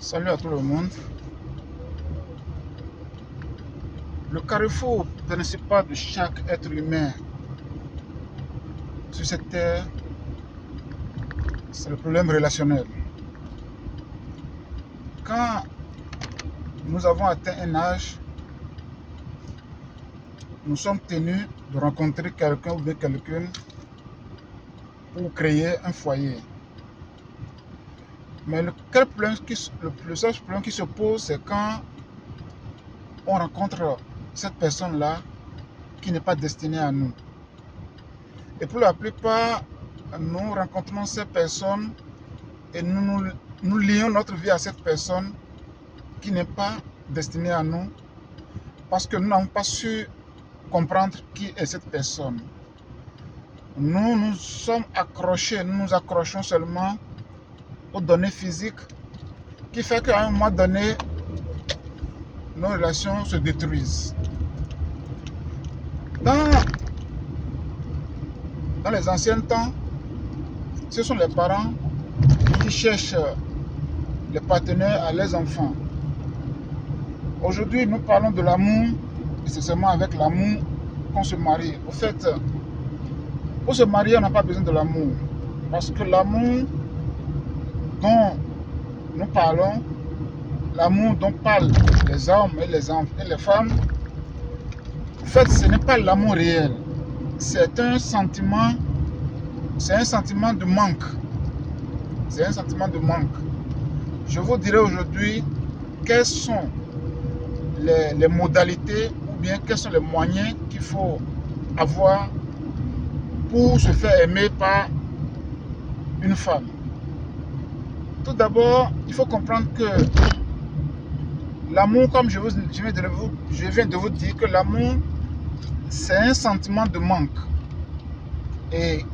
Salut à tout le monde. Le carrefour principal de chaque être humain sur cette terre, c'est le problème relationnel. Quand nous avons atteint un âge, nous sommes tenus de rencontrer quelqu'un ou bien quelqu'une pour créer un foyer. Mais le seul problème qui se pose, c'est quand on rencontre cette personne-là qui n'est pas destinée à nous. Et pour la plupart, nous rencontrons ces personnes et nous lions notre vie à cette personne qui n'est pas destinée à nous parce que nous n'avons pas su comprendre qui est cette personne. Nous nous sommes accrochés, nous nous accrochons seulement aux données physiques qui fait qu'à un moment donné, nos relations se détruisent. Dans les anciens temps, ce sont les parents qui cherchent les partenaires à leurs enfants. Aujourd'hui, nous parlons de l'amour et c'est seulement avec l'amour qu'on se marie. Au fait, pour se marier, on n'a pas besoin de l'amour. Parce que l'amour dont nous parlons, l'amour dont parlent les hommes et les femmes, en fait, ce n'est pas l'amour réel. C'est un sentiment de manque. C'est un sentiment de manque. Je vous dirai aujourd'hui quelles sont les modalités ou bien quels sont les moyens qu'il faut avoir pour se faire aimer par une femme. Tout d'abord, il faut comprendre que l'amour, comme je viens de vous dire, que l'amour, c'est un sentiment de manque. Et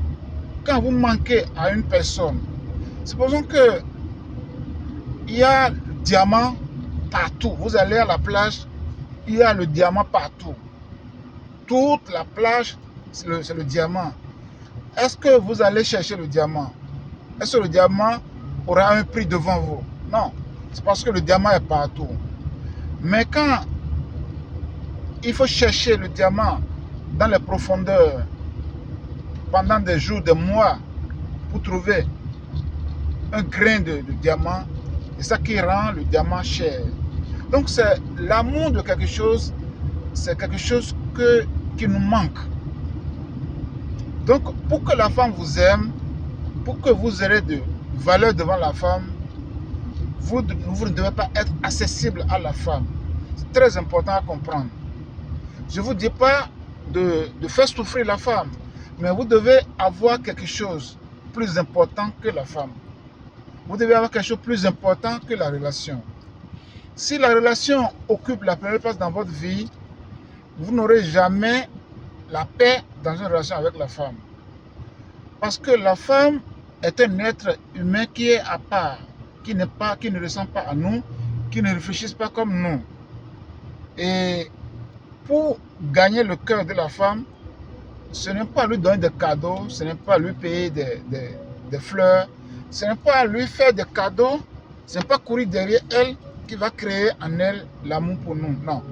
quand vous manquez à une personne, supposons que il y a le diamant partout. Vous allez à la plage, il y a le diamant partout. Toute la plage, c'est le diamant. Est-ce que vous allez chercher le diamant? Est-ce que le diamant aura un prix devant vous? Non, c'est parce que le diamant est partout. Mais quand il faut chercher le diamant dans les profondeurs, pendant des jours, des mois, pour trouver un grain de diamant, c'est ça qui rend le diamant cher. Donc c'est l'amour de quelque chose, c'est quelque chose qui nous manque. Donc pour que la femme vous aime, pour que vous ayez de valeur devant la femme, vous ne devez pas être accessible à la femme. C'est très important à comprendre. Je ne vous dis pas de faire souffrir la femme, mais vous devez avoir quelque chose de plus important que la femme. Vous devez avoir quelque chose de plus important que la relation. Si la relation occupe la première place dans votre vie, vous n'aurez jamais la paix dans une relation avec la femme. Parce que la femme est un être humain qui est à part, qui ne ressent pas à nous, qui ne réfléchit pas comme nous. Et pour gagner le cœur de la femme, ce n'est pas lui donner des cadeaux, ce n'est pas lui payer des fleurs, ce n'est pas lui faire des cadeaux, ce n'est pas courir derrière elle qui va créer en elle l'amour pour nous. Non.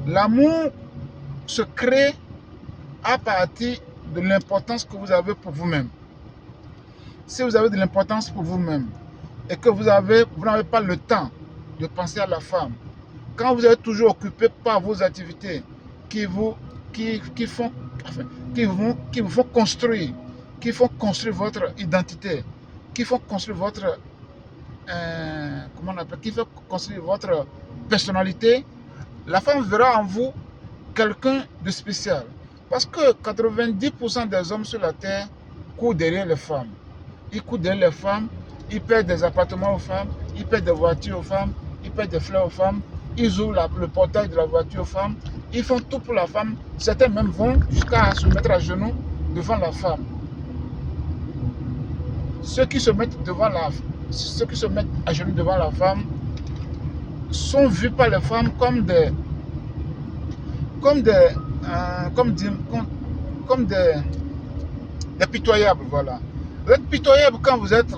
L'amour se crée à partir de l'importance que vous avez pour vous-même. Si vous avez de l'importance pour vous-même et que vous n'avez pas le temps de penser à la femme, quand vous êtes toujours occupé par vos activités qui vous font construire, qui font construire votre identité, qui font construire votre qui font construire votre personnalité, la femme verra en vous quelqu'un de spécial. Parce que 90% des hommes sur la terre courent derrière les femmes. Ils courent derrière les femmes, ils paient des appartements aux femmes, ils paient des voitures aux femmes, ils paient des fleurs aux femmes, ils ouvrent le portail de la voiture aux femmes, ils font tout pour la femme. Certains même vont jusqu'à se mettre à genoux devant la femme. Ceux qui se mettent à genoux devant la femme sont vus par les femmes comme des pitoyables. Voilà. Vous êtes pitoyable quand vous êtes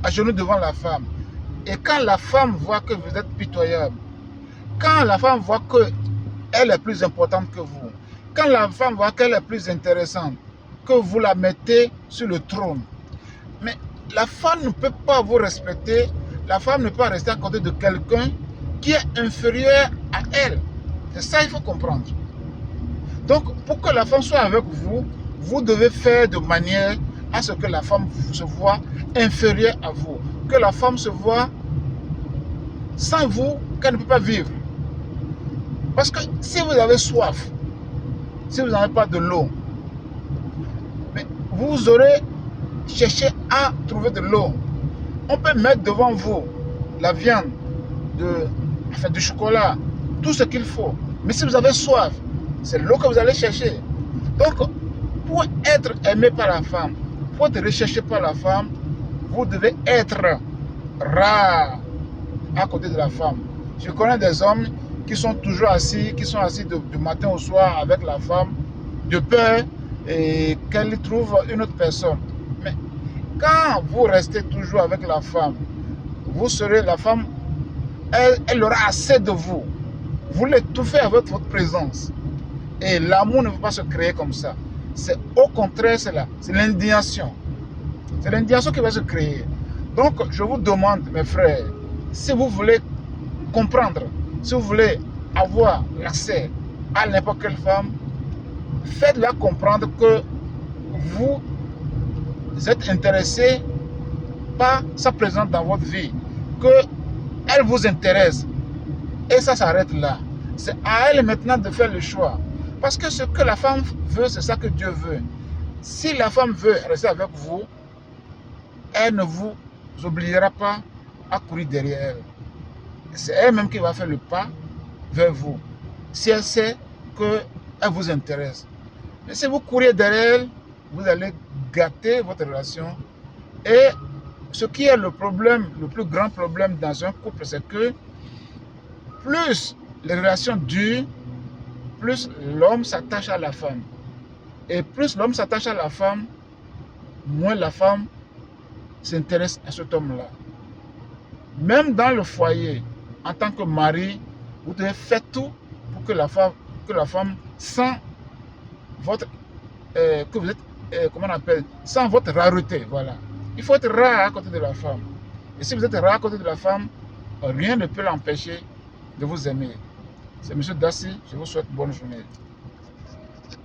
à genoux devant la femme. Et quand la femme voit que vous êtes pitoyable, quand la femme voit qu'elle est plus importante que vous, quand la femme voit qu'elle est plus intéressante, que vous la mettez sur le trône, mais la femme ne peut pas vous respecter, la femme ne peut pas rester à côté de quelqu'un qui est inférieur à elle. C'est ça qu'il faut comprendre. Donc, pour que la femme soit avec vous, vous devez faire de manière à ce que la femme se voit inférieure à vous. Que la femme se voit sans vous, qu'elle ne peut pas vivre. Parce que si vous avez soif, si vous n'avez pas de l'eau, vous aurez cherché à trouver de l'eau. On peut mettre devant vous la viande, du chocolat, tout ce qu'il faut. Mais si vous avez soif, c'est l'eau que vous allez chercher. Donc, pour être aimé par la femme, pour être recherché par la femme, vous devez être rare à côté de la femme. Je connais des hommes qui sont toujours assis, du matin au soir avec la femme, de peur qu'elle trouve une autre personne. Mais quand vous restez toujours avec la femme, la femme, elle aura assez de vous. Vous l'étouffez avec votre présence. Et l'amour ne peut pas se créer comme ça. C'est au contraire, c'est l'indignation. C'est l'indignation qui va se créer. Donc, je vous demande, mes frères, si vous voulez comprendre, si vous voulez avoir l'accès à n'importe quelle femme, faites-la comprendre que vous êtes intéressé par sa présence dans votre vie, qu'elle vous intéresse. Et ça s'arrête là. C'est à elle maintenant de faire le choix. Parce que ce que la femme veut, c'est ça que Dieu veut. Si la femme veut rester avec vous, elle ne vous obligera pas à courir derrière elle. C'est elle-même qui va faire le pas vers vous. Si elle sait qu'elle vous intéresse. Mais si vous courez derrière elle, vous allez gâter votre relation. Et ce qui est le problème, le plus grand problème dans un couple, c'est que plus les relations durent, plus l'homme s'attache à la femme. Et plus l'homme s'attache à la femme, moins la femme s'intéresse à cet homme-là. Même dans le foyer, en tant que mari, vous devez faire tout pour que la femme sent votre, que vous êtes, comment on appelle, sans votre rareté. Voilà. Il faut être rare à côté de la femme. Et si vous êtes rare à côté de la femme, rien ne peut l'empêcher de vous aimer. C'est M. Dassi, je vous souhaite bonne journée.